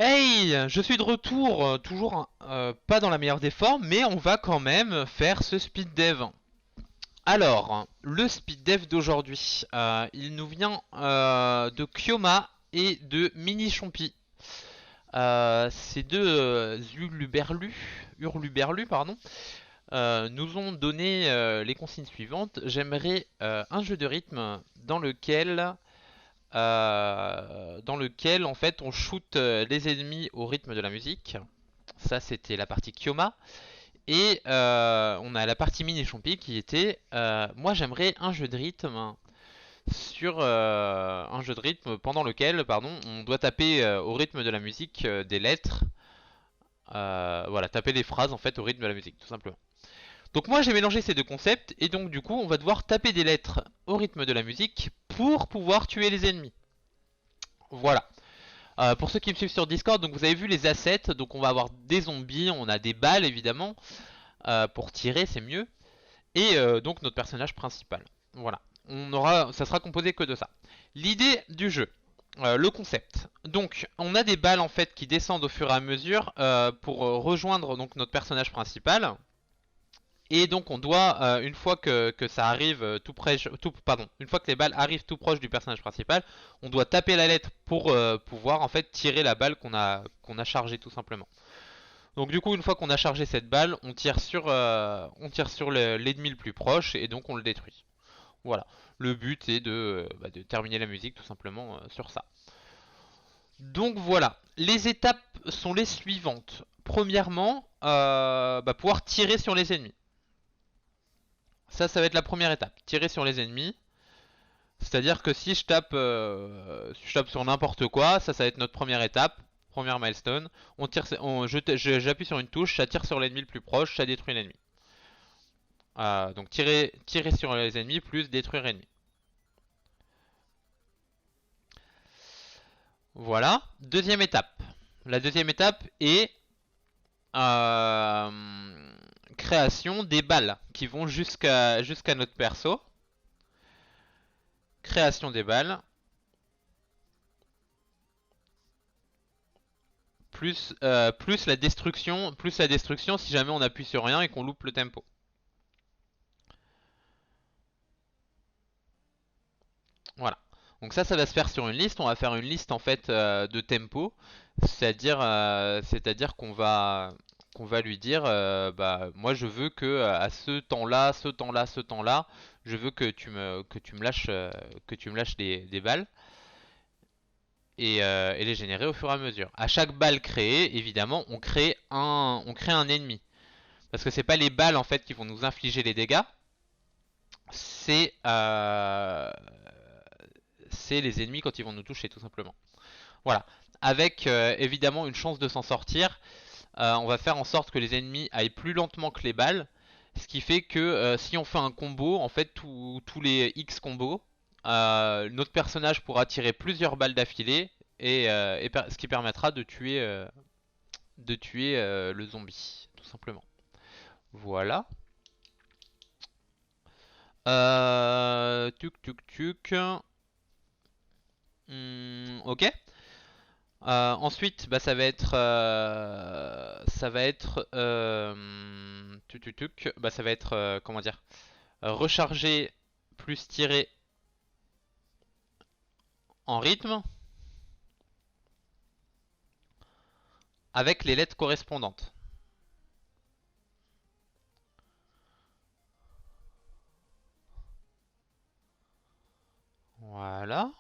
Hey, je suis de retour, toujours pas dans la meilleure des formes, mais on va quand même faire ce speed dev. Alors, le speed dev d'aujourd'hui, il nous vient de Kyoma et de Mini Chompi. Ces deux hurluberlus, pardon, nous ont donné les consignes suivantes. J'aimerais un jeu de rythme dans lequel en fait on shoot les ennemis au rythme de la musique. Ça c'était la partie Kyoma. Et on a la partie mini champi qui était moi j'aimerais un jeu de rythme pendant lequel on doit taper au rythme de la musique des lettres. Voilà, taper des phrases en fait au rythme de la musique tout simplement. Donc moi j'ai mélangé ces deux concepts et donc du coup on va devoir taper des lettres au rythme de la musique pour pouvoir tuer les ennemis. Voilà. Pour ceux qui me suivent sur Discord, donc vous avez vu les assets, donc on va avoir des zombies, on a des balles évidemment, pour tirer c'est mieux, et donc notre personnage principal. Voilà, ça sera composé que de ça. L'idée du jeu, le concept. Donc on a des balles en fait qui descendent au fur et à mesure pour rejoindre donc notre personnage principal. Et donc on doit, une fois que ça arrive une fois que les balles arrivent tout proche du personnage principal, on doit taper la lettre pour pouvoir en fait tirer la balle qu'on a chargée tout simplement. Donc du coup une fois qu'on a chargé cette balle, on tire sur l'ennemi le plus proche et donc on le détruit. Voilà. Le but est de terminer la musique tout simplement sur ça. Donc voilà, les étapes sont les suivantes. Premièrement, pouvoir tirer sur les ennemis. Ça va être la première étape. Tirer sur les ennemis. C'est-à-dire que si je tape sur n'importe quoi, ça va être notre première étape, première milestone. J'appuie sur une touche, ça tire sur l'ennemi le plus proche, ça détruit l'ennemi. Donc tirer sur les ennemis plus détruire l'ennemi. Voilà. Deuxième étape. La deuxième étape est création des balles qui vont jusqu'à notre perso. Création des balles. Plus la destruction si jamais on appuie sur rien et qu'on loupe le tempo. Voilà. Donc ça va se faire sur une liste. On va faire une liste en fait de tempo, c'est-à-dire qu'on va lui dire, moi je veux que à ce temps-là, ce temps-là, ce temps-là, je veux que tu me lâches des balles et les générer au fur et à mesure. À chaque balle créée, évidemment, on crée un ennemi. Parce que c'est pas les balles en fait qui vont nous infliger les dégâts, c'est c'est les ennemis quand ils vont nous toucher tout simplement. Voilà. Avec évidemment une chance de s'en sortir, on va faire en sorte que les ennemis aillent plus lentement que les balles. Ce qui fait que si on fait un combo, en fait tous les X combos, notre personnage pourra tirer plusieurs balles d'affilée et ce qui permettra de tuer le zombie, tout simplement. Voilà. Tuk tuk tuk. Ok. Ensuite, ça va être comment dire, recharger plus tirer en rythme avec les lettres correspondantes. Voilà.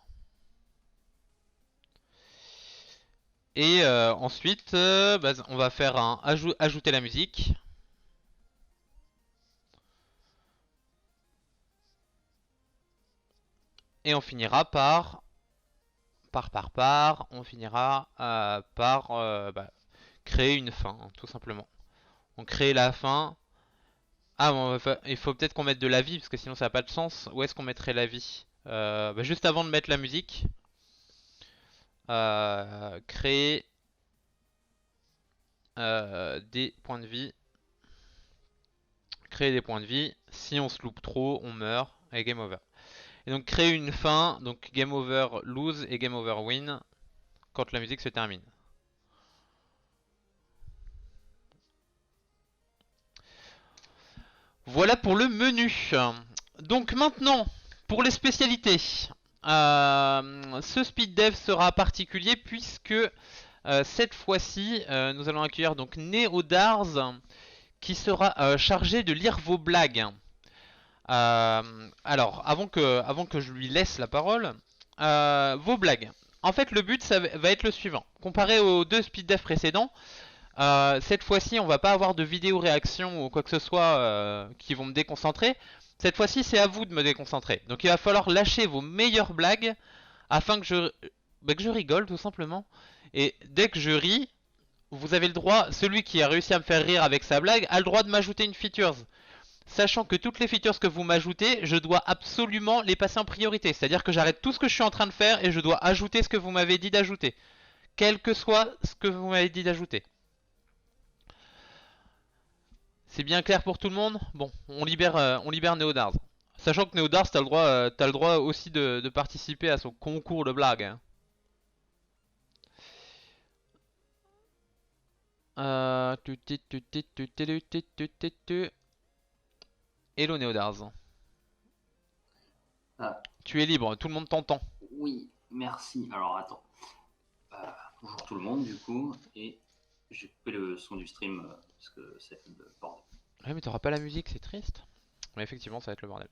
Et ensuite, on va faire ajouter la musique. Et on finira on finira par créer une fin, hein, tout simplement. On crée la fin. Ah bon, il faut peut-être qu'on mette de la vie, parce que sinon ça n'a pas de sens. Où est-ce qu'on mettrait la vie? Juste avant de mettre la musique. Créer des points de vie. Créer des points de vie. Si on se loupe trop, on meurt. Et game over. Et donc créer une fin. Donc game over lose et game over win. Quand la musique se termine. Voilà pour le menu. Donc maintenant, pour les spécialités. Ce speed dev sera particulier puisque cette fois-ci, nous allons accueillir donc Neodars qui sera chargé de lire vos blagues. Alors, avant que je lui laisse la parole, vos blagues. En fait, le but, ça va être le suivant. Comparé aux deux speed dev précédents, cette fois-ci, on va pas avoir de vidéo réaction ou quoi que ce soit qui vont me déconcentrer. Cette fois-ci, c'est à vous de me déconcentrer. Donc, il va falloir lâcher vos meilleures blagues afin que je rigole tout simplement. Et dès que je ris, vous avez le droit, celui qui a réussi à me faire rire avec sa blague, a le droit de m'ajouter une feature. Sachant que toutes les features que vous m'ajoutez, je dois absolument les passer en priorité. C'est-à-dire que j'arrête tout ce que je suis en train de faire et je dois ajouter ce que vous m'avez dit d'ajouter. Quel que soit ce que vous m'avez dit d'ajouter. C'est bien clair pour tout le monde? Bon, on libère Neodars. Sachant que Neodars, t'as le droit aussi de participer à son concours de blagues, hein. Euh... Hello Neodars. Ah, Tu es libre, tout le monde t'entend. oui, merci. Alors attends. Euh, Bonjour tout le monde du coup. Et j'ai coupé le son du stream parce que c'est le bordel. Ouais, mais t'auras pas la musique, c'est triste. Mais effectivement, ça va être le bordel.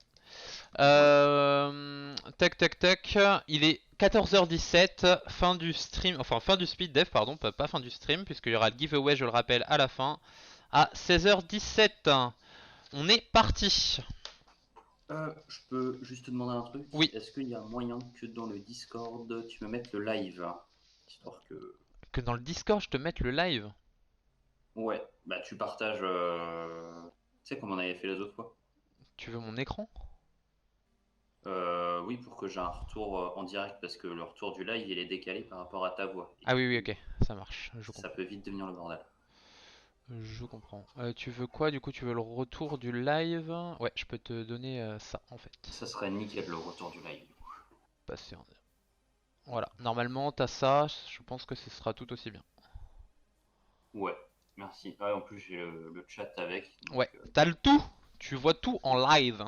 Voilà. Tac tac tac, il est 14h17, fin du stream, enfin fin du speed dev, pardon, pas fin du stream, puisqu'il y aura le giveaway, je le rappelle, à la fin, à 16h17. On est parti. Je peux juste te demander un truc. Oui, Est-ce qu'il y a moyen que dans le Discord tu me mettes le live, histoire que. que dans le Discord, je te mette le live. Ouais, bah tu partages. Tu sais comme on avait fait les autres fois. Tu veux mon écran? Oui, pour que j'ai un retour en direct parce que le retour du live il est décalé par rapport à ta voix. Et Ah du oui, oui, coup, ok, ça marche, je ça comprends. peut vite devenir le bordel. Je comprends. Tu veux quoi du coup? Tu veux le retour du live? Ouais, je peux te donner ça en fait. Ça serait nickel le retour du live. Passer en... Voilà, normalement t'as ça, je pense que ce sera tout aussi bien. Ouais, merci. Ah, en plus, j'ai le chat avec, donc Ouais, t'as le tout. Tu vois tout en live.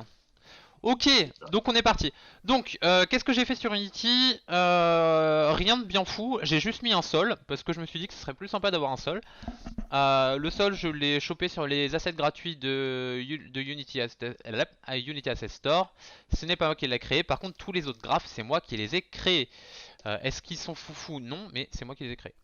Ok, c'est ça. donc on est parti. Donc, qu'est-ce que j'ai fait sur Unity? Rien de bien fou. J'ai juste mis un sol parce que je me suis dit que ce serait plus sympa d'avoir un sol. Le sol, je l'ai chopé sur les assets gratuits de Unity Asset Store. Ce n'est pas moi qui l'ai créé. Par contre, tous les autres graphes, c'est moi qui les ai créés. Est-ce qu'ils sont foufous? Non, mais c'est moi qui les ai créés.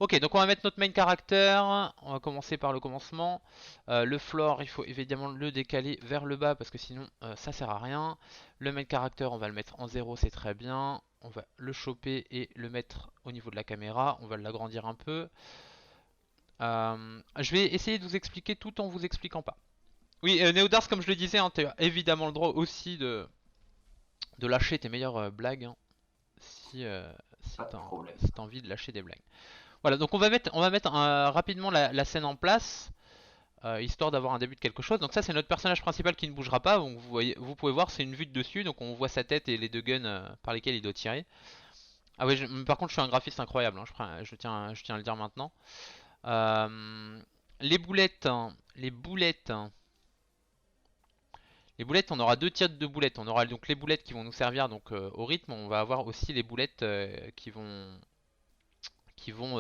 Ok, donc on va mettre notre main character. On va commencer par le commencement. Le floor, il faut évidemment le décaler vers le bas parce que sinon ça sert à rien. Le main character, on va le mettre en 0, c'est très bien. On va le choper et le mettre au niveau de la caméra. On va l'agrandir un peu. Je vais essayer de vous expliquer tout en vous expliquant pas. Oui, Neodars, comme je le disais, hein, tu as évidemment le droit aussi de lâcher tes meilleures blagues, hein, si, Pas de problème. si tu as envie de lâcher des blagues. Voilà, donc on va mettre rapidement la scène en place, histoire d'avoir un début de quelque chose. Donc ça c'est notre personnage principal qui ne bougera pas, donc vous pouvez voir c'est une vue de dessus, donc on voit sa tête et les deux guns par lesquels il doit tirer. Ah oui, par contre je suis un graphiste incroyable, hein, je tiens à le dire maintenant. Les boulettes, hein, les boulettes, on aura deux types de boulettes. On aura donc les boulettes qui vont nous servir donc au rythme. On va avoir aussi les boulettes qui vont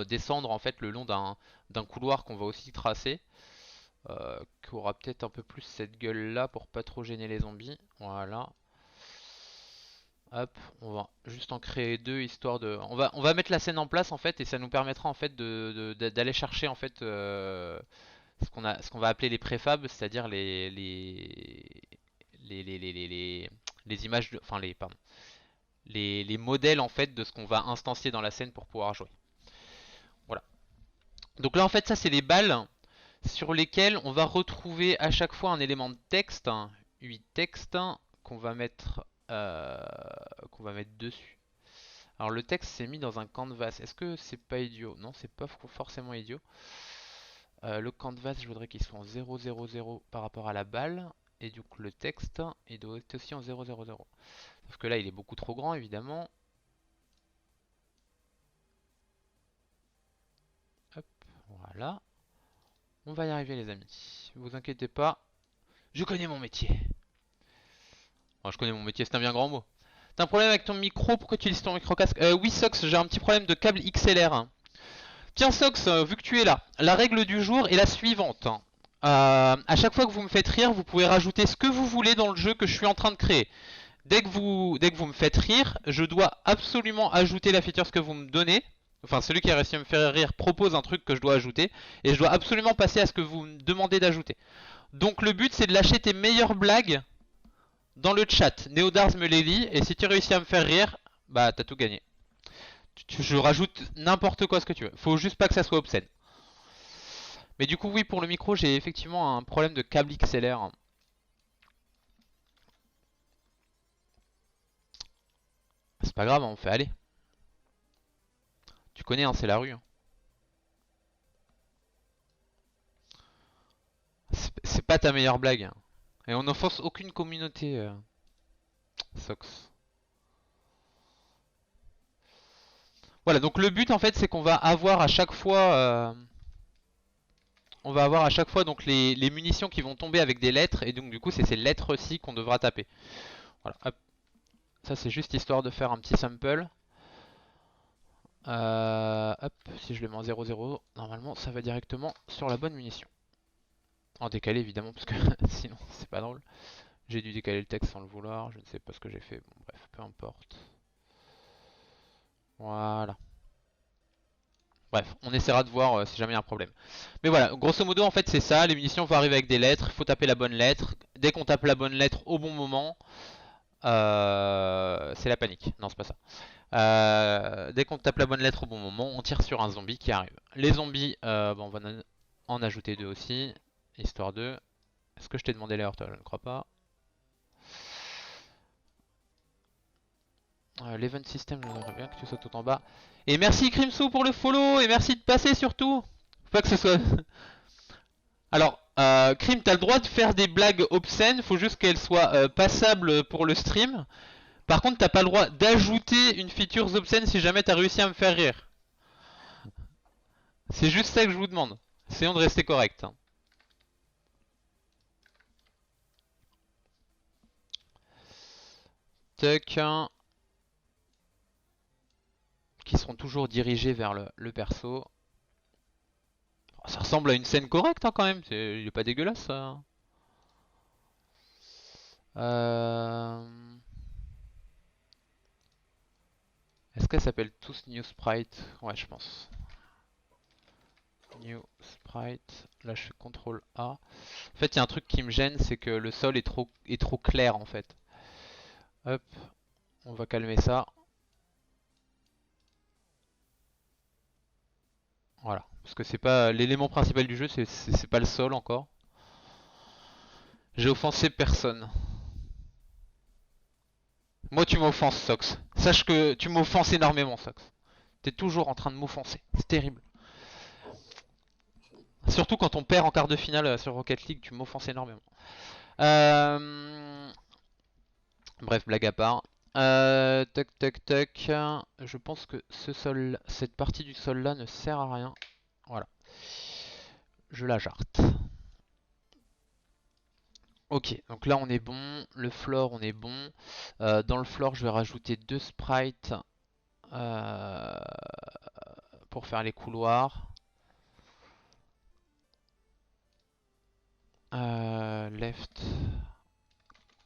descendre en fait le long d'un couloir qu'on va aussi tracer, qui aura peut-être un peu plus cette gueule là pour pas trop gêner les zombies. Voilà. Hop, on va juste en créer deux histoire de. On va mettre la scène en place en fait et ça nous permettra en fait d'aller chercher en fait ce qu'on va appeler les préfabs, c'est-à-dire les images, enfin pardon, les modèles en fait de ce qu'on va instancier dans la scène pour pouvoir jouer. Voilà. Donc là en fait ça c'est les balles sur lesquelles on va retrouver à chaque fois un élément de texte, 8 textes euh, qu'on va mettre dessus. Alors le texte s'est mis dans un canvas. Est-ce que c'est pas idiot? Non, c'est pas forcément idiot. Le canvas, je voudrais qu'il soit en 0, 0, 0 par rapport à la balle. Et du coup, le texte, il doit être aussi en 0, 0, 0. Sauf que là, il est beaucoup trop grand, évidemment. Hop, voilà. On va y arriver, les amis. Vous inquiétez pas, Je connais mon métier. Enfin, je connais mon métier, c'est un bien grand mot. T'as un problème avec ton micro? Pourquoi tu utilises ton micro casque? Oui, Sox, j'ai un petit problème de câble XLR. Tiens, Sox, vu que tu es là, la règle du jour est la suivante. À chaque fois que vous me faites rire, vous pouvez rajouter ce que vous voulez dans le jeu que je suis en train de créer. Dès que vous me faites rire, je dois absolument ajouter la feature ce que vous me donnez. Enfin, celui qui a réussi à me faire rire propose un truc que je dois ajouter. Et je dois absolument passer à ce que vous me demandez d'ajouter. Donc le but c'est de lâcher tes meilleures blagues dans le chat. Neodars me les lit. Et si tu réussis à me faire rire, bah t'as tout gagné. Je rajoute n'importe quoi ce que tu veux. Faut juste pas que ça soit obscène. Mais du coup oui, pour le micro j'ai effectivement un problème de câble XLR. C'est pas grave, on fait aller. Tu connais, hein, c'est la rue. Hein. C'est pas ta meilleure blague. Hein. Et on n'offense aucune communauté, Sox. Voilà, donc le but en fait c'est qu'on va avoir à chaque fois... on va avoir à chaque fois donc les munitions qui vont tomber avec des lettres. Et donc du coup c'est ces lettres-ci qu'on devra taper. Voilà, hop. Ça c'est juste histoire de faire un petit sample. Hop, si je le mets en 0,0, normalement ça va directement sur la bonne munition. En décalé évidemment, parce que sinon c'est pas drôle. J'ai dû décaler le texte sans le vouloir, je ne sais pas ce que j'ai fait, bon bref, peu importe. Voilà. Bref, on essaiera de voir si jamais il y a un problème. Mais voilà, grosso modo en fait c'est ça, les munitions vont arriver avec des lettres, il faut taper la bonne lettre. Dès qu'on tape la bonne lettre au bon moment, c'est la panique. Non, c'est pas ça. Dès qu'on tape la bonne lettre au bon moment, on tire sur un zombie qui arrive. Les zombies, bon, on va en ajouter deux aussi, histoire de... Est-ce que je t'ai demandé l'heure toi? Je ne crois pas. L'event system, j'aimerais bien que tu sois tout en bas. Et merci Crimsou pour le follow, et merci de passer surtout. Faut pas que ce soit... Alors, Crim, t'as le droit de faire des blagues obscènes, faut juste qu'elles soient passables pour le stream. Par contre, t'as pas le droit d'ajouter une feature obscène si jamais t'as réussi à me faire rire. C'est juste ça que je vous demande. Essayons de rester correct. Hein. Tuck. Qui seront toujours dirigés vers le perso. Ça ressemble à une scène correcte hein, quand même. Il est pas dégueulasse ça. Est-ce qu'elle s'appelle tous New Sprite? Ouais, je pense. New Sprite. Là, je fais CTRL A. En fait, il y a un truc qui me gêne, c'est que le sol est trop clair en fait. Hop, on va calmer ça. Voilà, parce que c'est pas l'élément principal du jeu, c'est pas le sol encore. J'ai offensé personne. Moi, tu m'offenses, Sox. Sache que tu m'offenses énormément, Sox. T'es toujours en train de m'offenser. C'est terrible. Surtout quand on perd en quart de finale sur Rocket League, tu m'offenses énormément. Euh... Bref, blague à part. Tac, tac, tac. Je pense que cette partie du sol là ne sert à rien. Voilà. Je la jarte. Ok, donc là on est bon. Le floor on est bon. Dans le floor je vais rajouter deux sprites pour faire les couloirs. Left.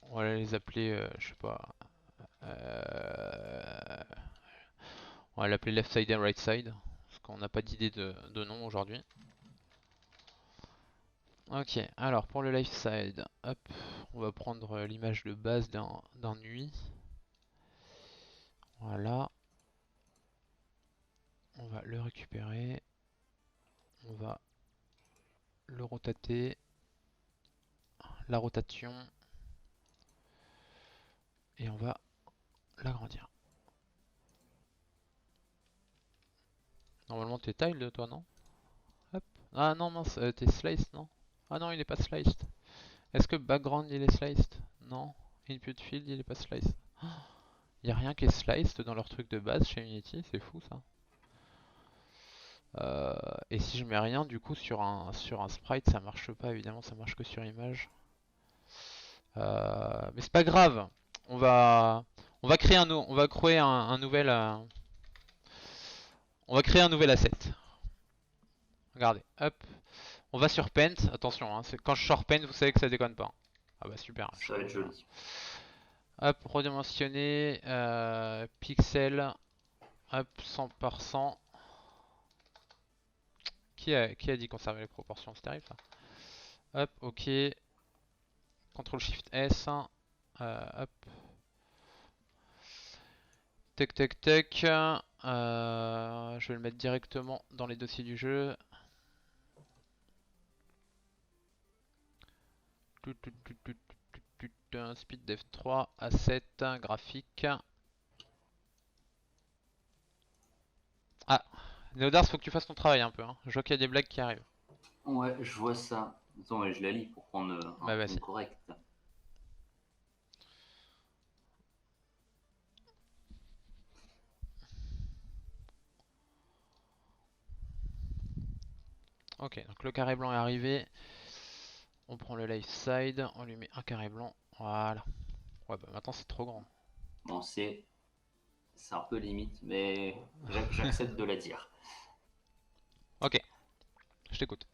On va les appeler, je sais pas. On va l'appeler left side et right side. Parce qu'on n'a pas d'idée de nom aujourd'hui. Ok, alors pour le left side, hop, on va prendre l'image de base d'un nuit. Voilà. On va le récupérer. On va le rotater. La rotation. Et on va l'agrandir. Normalement t'es tile toi non? Hop. Ah non mince, t'es sliced non? Ah non il est pas sliced. Est-ce que background il est sliced? Non. Input field il est pas sliced. Il y a rien qui est sliced dans leur truc de base chez Unity, c'est fou ça. Et si je mets rien du coup sur un sprite ça marche pas évidemment, ça marche que sur image. Mais c'est pas grave. On va, on va créer on va créer un nouvel, on va créer un nouvel asset. Regardez, hop. On va sur Paint. Attention, hein, quand je sors Paint, vous savez que ça déconne pas. Ah bah super, je suis Ça va trop être content. joli. Hop, redimensionner, pixel, hop, 100%. Qui a dit conserver les proportions? C'est terrible ça. Hop, ok. CTRL SHIFT S. Hop. Tac tac tac. Je vais le mettre directement dans les dossiers du jeu. Speed Dev 3, Asset, graphique. Ah, Neodars, faut que tu fasses ton travail un peu, hein. Je vois qu'il y a des blagues qui arrivent. Ouais, je vois ça. Attends, ouais, je la lis pour prendre un Bah ton vas-y. correct. Ok, donc le carré blanc est arrivé. On prend le life side, on lui met un carré blanc. Voilà. Ouais, bah maintenant c'est trop grand. Bon, c'est un peu limite, mais j'accepte de la dire. Ok, je t'écoute.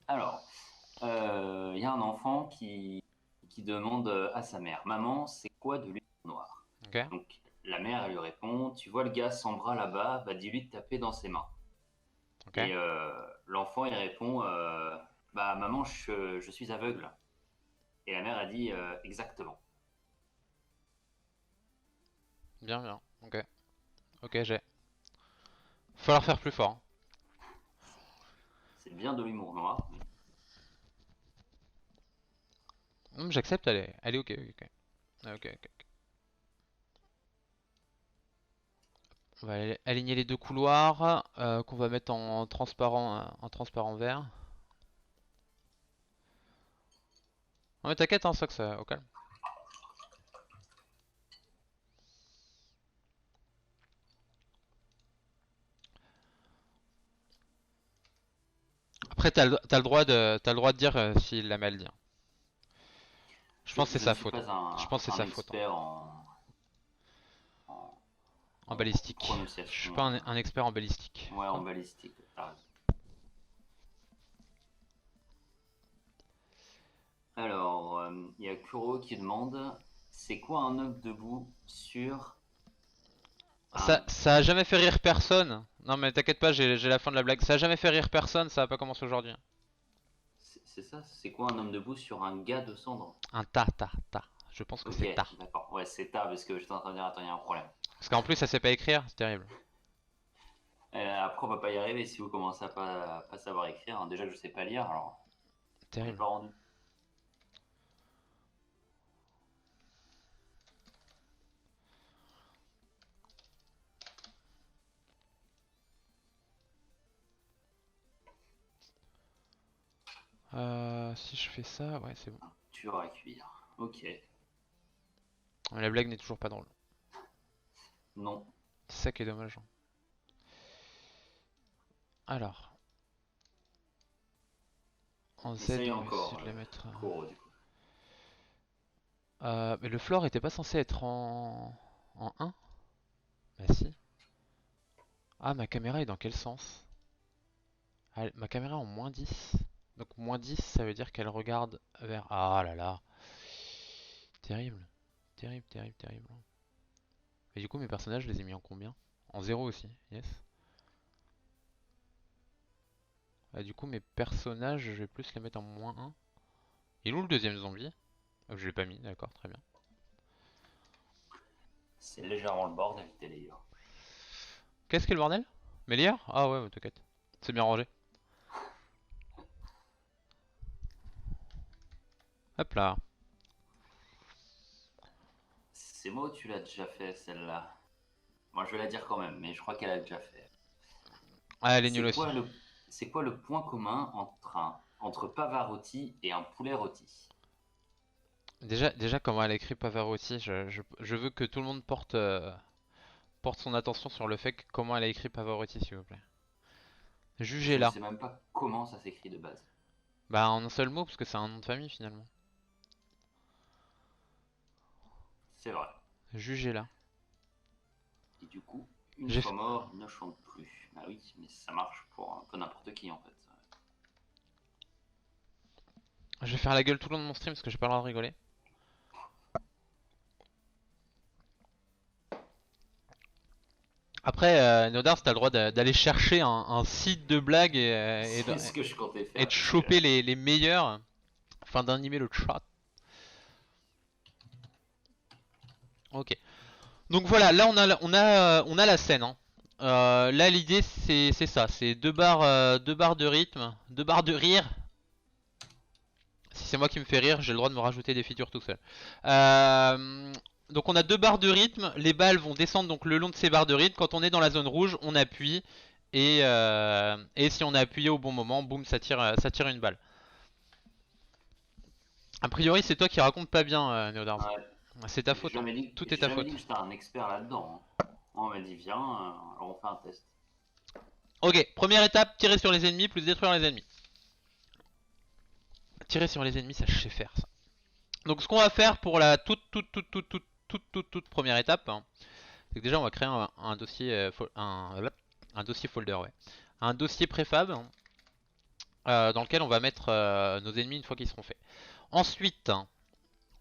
Alors, il y a un enfant qui demande à sa mère, Maman, c'est quoi de l'humour noir? Ok. Donc, la mère, elle lui répond, Tu vois le gars sans bras là-bas, bah dis-lui de taper dans ses mains. Ok. Et l'enfant, il répond, Bah maman, je suis aveugle. Et la mère a dit, Exactement. Bien, bien. Ok. Ok, j'ai. Falloir faire plus fort, hein. C'est bien de l'humour noir. J'accepte, elle est ok, ok. Ok, ok. On va aligner les deux couloirs qu'on va mettre en transparent vert. Non mais t'inquiète, hein, ça que ça, au calme. Après t'as le droit de dire s'il l'a mal dit, hein. Je pense que c'est Je ne sa suis faute, pas hein. Je pense que c'est un sa faute, hein. expert en, En en balistique. Je suis prononciation. pas un expert en balistique. Ouais, en Quoi? balistique, t'as raison. Alors, il y a Kuro qui demande, C'est quoi un œuf debout sur un... Ça a jamais fait rire personne. Non mais t'inquiète pas, j'ai la fin de la blague. Ça a jamais fait rire personne, ça va pas commencer aujourd'hui, hein. C'est ça? C'est quoi un homme debout sur un gars de cendre? Un ta. Je pense que Ok, c'est ta. d'accord. Ouais, c'est ta, parce que j'étais en train de dire, attends, il y a un problème. Parce qu'en plus ça sait pas écrire, c'est terrible. Après, on va pas y arriver si vous commencez à pas savoir écrire, hein. Déjà que je sais pas lire, alors on n'est Terrible. pas rendu. Si je fais ça, ouais c'est bon. Tu auras à cuire. Ok. Mais la blague n'est toujours pas drôle. Non. C'est ça qui est dommage, hein. Alors, en Z, Essaye on va essayer encore, de les mettre. Kuro, du coup. Mais le floor était pas censé être en 1? Bah si. Ah, ma caméra est dans quel sens? Ah, ma caméra est en -10. Donc -10, ça veut dire qu'elle regarde vers... Ah là là. Terrible. Terrible. Et du coup, mes personnages, je les ai mis en combien? En 0 aussi, yes. Ah, du coup, mes personnages, je vais plus les mettre en -1. Il est où le deuxième zombie? Je l'ai pas mis, d'accord, très bien. C'est légèrement le bordel, télé. Qu'est-ce que le bordel? Mélière? Ah ouais, t'inquiète. C'est bien rangé. Hop là. C'est moi ou tu l'as déjà fait, celle-là? Moi, je vais la dire quand même, mais je crois qu'elle a déjà fait. Ah, elle est nulle C'est aussi. quoi c'est quoi le point commun entre Pavarotti et un poulet rôti? Déjà, comment elle écrit Pavarotti, je veux que tout le monde porte son attention sur le fait que comment elle a écrit Pavarotti, s'il vous plaît. Je ne Jugez-la. sais même pas comment ça s'écrit de base. Bah, en un seul mot, parce que c'est un nom de famille finalement. C'est vrai. Jugez-la. Et du coup, une J'ai fois mort, il ne chante plus. Bah oui, mais ça marche pour un peu n'importe qui en fait. Je vais faire la gueule tout le long de mon stream parce que j'ai pas le droit de rigoler. Après, Nodars, t'as le droit d'aller chercher un site de blagues C'est ce que je comptais et de faire. choper les meilleurs afin d'animer le chat. Ok. Donc voilà, là on a la scène. Hein. Là l'idée c'est ça, c'est deux barres de rythme, deux barres de rire. Si c'est moi qui me fais rire, j'ai le droit de me rajouter des features tout seul. Donc on a deux barres de rythme, les balles vont descendre donc le long de ces barres de rythme. Quand on est dans la zone rouge, on appuie et si on a appuyé au bon moment, boum, ça tire une balle. A priori c'est toi qui raconte pas bien, Neodars. Ouais. C'est ta faute, hein. Tout est J'ai ta jamais faute. dit que j'étais un expert là-dedans. Hein. On m'a dit viens, alors on fait un test. Ok, première étape, tirer sur les ennemis plus détruire les ennemis. Tirer sur les ennemis, ça je sais faire ça. Donc ce qu'on va faire pour la toute première étape, hein, c'est que déjà on va créer un dossier un dossier folder, ouais. Un dossier préfab dans lequel on va mettre nos ennemis une fois qu'ils seront faits. Ensuite,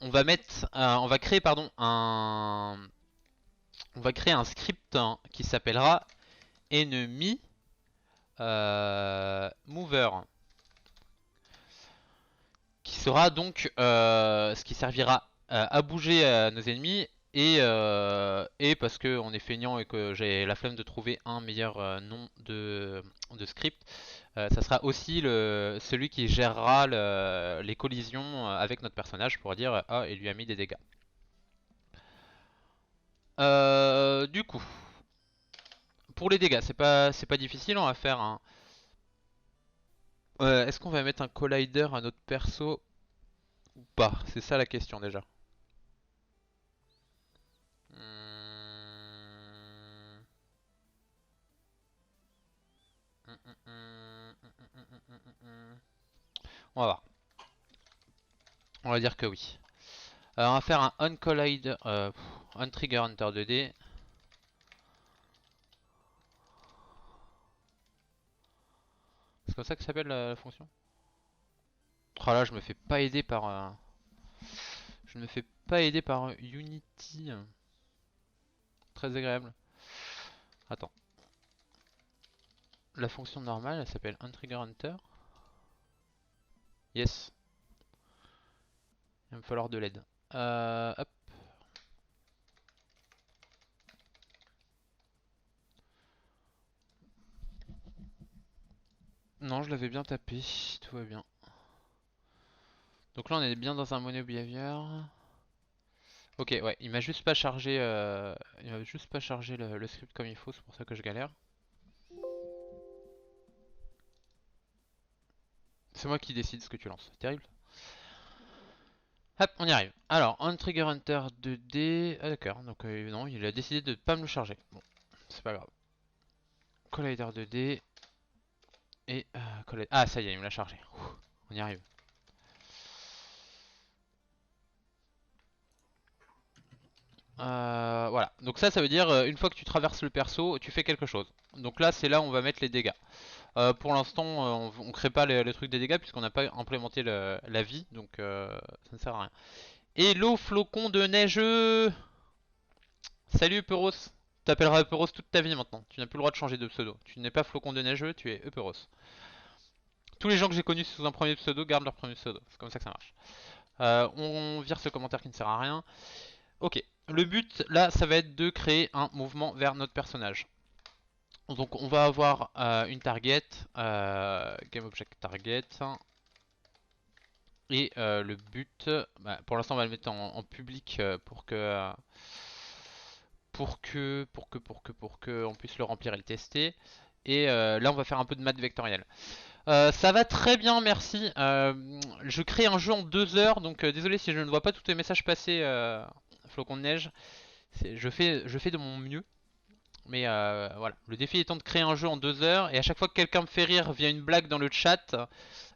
on va mettre on va créer pardon un script qui s'appellera enemy mover, qui sera donc ce qui servira à bouger nos ennemis et parce que on est feignant et que j'ai la flemme de trouver un meilleur nom de script, ça sera aussi celui qui gérera les collisions avec notre personnage pour dire ah il lui a mis des dégâts. Du coup, pour les dégâts, c'est pas difficile, on va faire un. Est-ce qu'on va mettre un collider à notre perso ou pas? C'est ça la question déjà. On va voir. On va dire que oui. Alors on va faire un uncollider, untrigger hunter 2D. C'est comme ça que ça s'appelle la fonction. Oh là, je me fais pas aider par. Je ne me fais pas aider par Unity. Très agréable. Attends. La fonction normale, elle s'appelle untrigger hunter. Yes. Il va me falloir de l'aide. Hop. Non, je l'avais bien tapé. Tout va bien. Donc là, on est bien dans un mono behavior. Ok, ouais, il m'a juste pas chargé, le script comme il faut, c'est pour ça que je galère. C'est moi qui décide ce que tu lances, c'est terrible. Hop, on y arrive. Alors, on trigger hunter 2D. Ah d'accord, donc non, il a décidé de pas me le charger. Bon, c'est pas grave. Collider 2D. Et ah ça y est, il me l'a chargé. Ouh, on y arrive. Voilà, donc ça veut dire une fois que tu traverses le perso, tu fais quelque chose. Donc là, c'est là où on va mettre les dégâts. Pour l'instant, on crée pas le truc des dégâts puisqu'on n'a pas implémenté la vie, donc ça ne sert à rien. Hello flocon de neigeux. Salut Euperos. Tu t'appelleras Euperos toute ta vie maintenant. Tu n'as plus le droit de changer de pseudo. Tu n'es pas flocon de neigeux, tu es Euperos. Tous les gens que j'ai connus sous un premier pseudo gardent leur premier pseudo. C'est comme ça que ça marche. On vire ce commentaire qui ne sert à rien. Ok. Le but là, ça va être de créer un mouvement vers notre personnage. Donc on va avoir une target, game object target. Et le but, bah, pour l'instant on va le mettre en public pour que on puisse le remplir et le tester. Et là on va faire un peu de maths vectoriel. Ça va très bien, merci. Je crée un jeu en 2 heures, donc désolé si je ne vois pas tous tes messages passer, flocon de neige. Je fais de mon mieux. Mais voilà, le défi étant de créer un jeu en 2 heures, et à chaque fois que quelqu'un me fait rire via une blague dans le chat,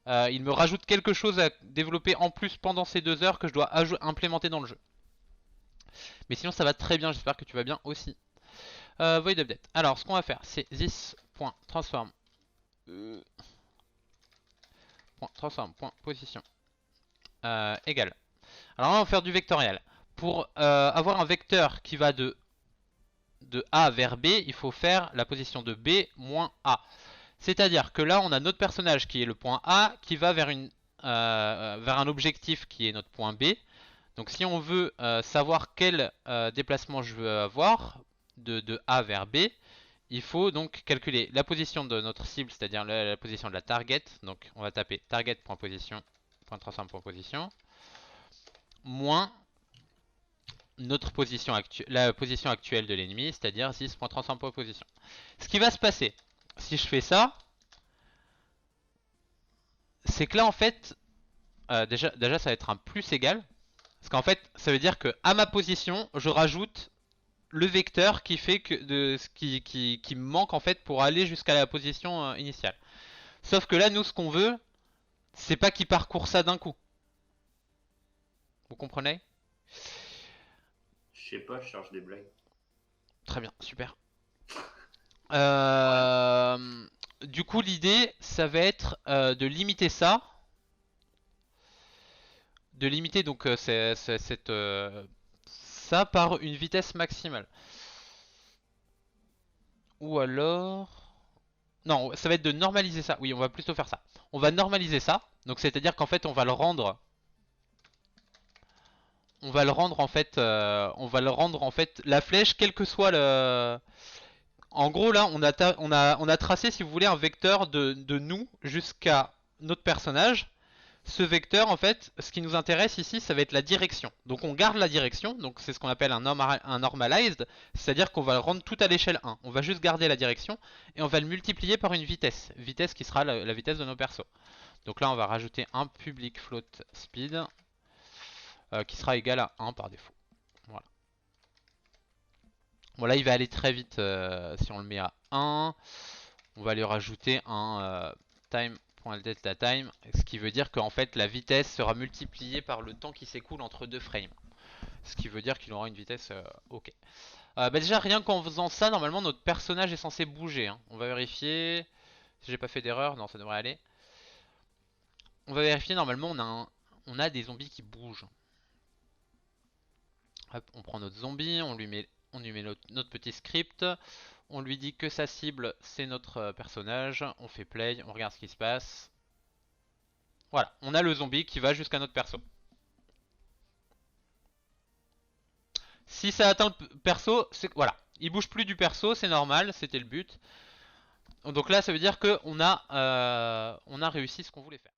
il me rajoute quelque chose à développer en plus pendant ces 2 heures que je dois implémenter dans le jeu. Mais sinon ça va très bien, j'espère que tu vas bien aussi. Void update. Alors ce qu'on va faire c'est this.transform .transform.position égale. Alors là on va faire du vectoriel. Pour avoir un vecteur qui va de A vers B, il faut faire la position de B moins A. C'est-à-dire que là on a notre personnage qui est le point A qui va vers un objectif qui est notre point B. Donc si on veut savoir quel déplacement je veux avoir de A vers B, il faut donc calculer la position de notre cible, c'est-à-dire la position de la target. Donc on va taper target.position, .transform.position, moins notre position la position actuelle de l'ennemi, c'est-à-dire 6.transform.position. Ce qui va se passer, si je fais ça, c'est que là en fait, déjà ça va être un plus égal. Parce qu'en fait, ça veut dire que à ma position, je rajoute le vecteur qui fait que qui me manque en fait pour aller jusqu'à la position initiale. Sauf que là, nous, ce qu'on veut, c'est pas qu'il parcourt ça d'un coup. Vous comprenez? Je sais pas, je cherche des blagues. Très bien, super. Euh, du coup, l'idée, ça va être de limiter ça. De limiter donc ça par une vitesse maximale. Ou alors... Non, ça va être de normaliser ça. Oui, on va plutôt faire ça. On va normaliser ça. Donc c'est-à-dire qu'en fait, on va le rendre... On va le rendre en fait... on va le rendre en fait la flèche, quel que soit le... En gros, là, on a tracé, si vous voulez, un vecteur de nous jusqu'à notre personnage. Ce vecteur, en fait, ce qui nous intéresse ici, ça va être la direction. Donc on garde la direction, donc c'est ce qu'on appelle un normalized, c'est-à-dire qu'on va le rendre tout à l'échelle 1. On va juste garder la direction et on va le multiplier par une vitesse. Vitesse qui sera la vitesse de nos persos. Donc là, on va rajouter un public float speed qui sera égal à 1 par défaut. Voilà. Bon là, il va aller très vite si on le met à 1. On va lui rajouter un time.delta_time, ce qui veut dire qu'en fait la vitesse sera multipliée par le temps qui s'écoule entre deux frames. Ce qui veut dire qu'il aura une vitesse ok. Bah déjà rien qu'en faisant ça, normalement notre personnage est censé bouger. Hein. On va vérifier si j'ai pas fait d'erreur, non ça devrait aller. On va vérifier, normalement on a des zombies qui bougent. Hop, on prend notre zombie, on lui met notre petit script. On lui dit que sa cible c'est notre personnage. On fait play, on regarde ce qui se passe. Voilà, on a le zombie qui va jusqu'à notre perso. Si ça atteint le perso, c'est voilà, il bouge plus du perso, c'est normal, c'était le but. Donc là, ça veut dire qu'on a réussi ce qu'on voulait faire.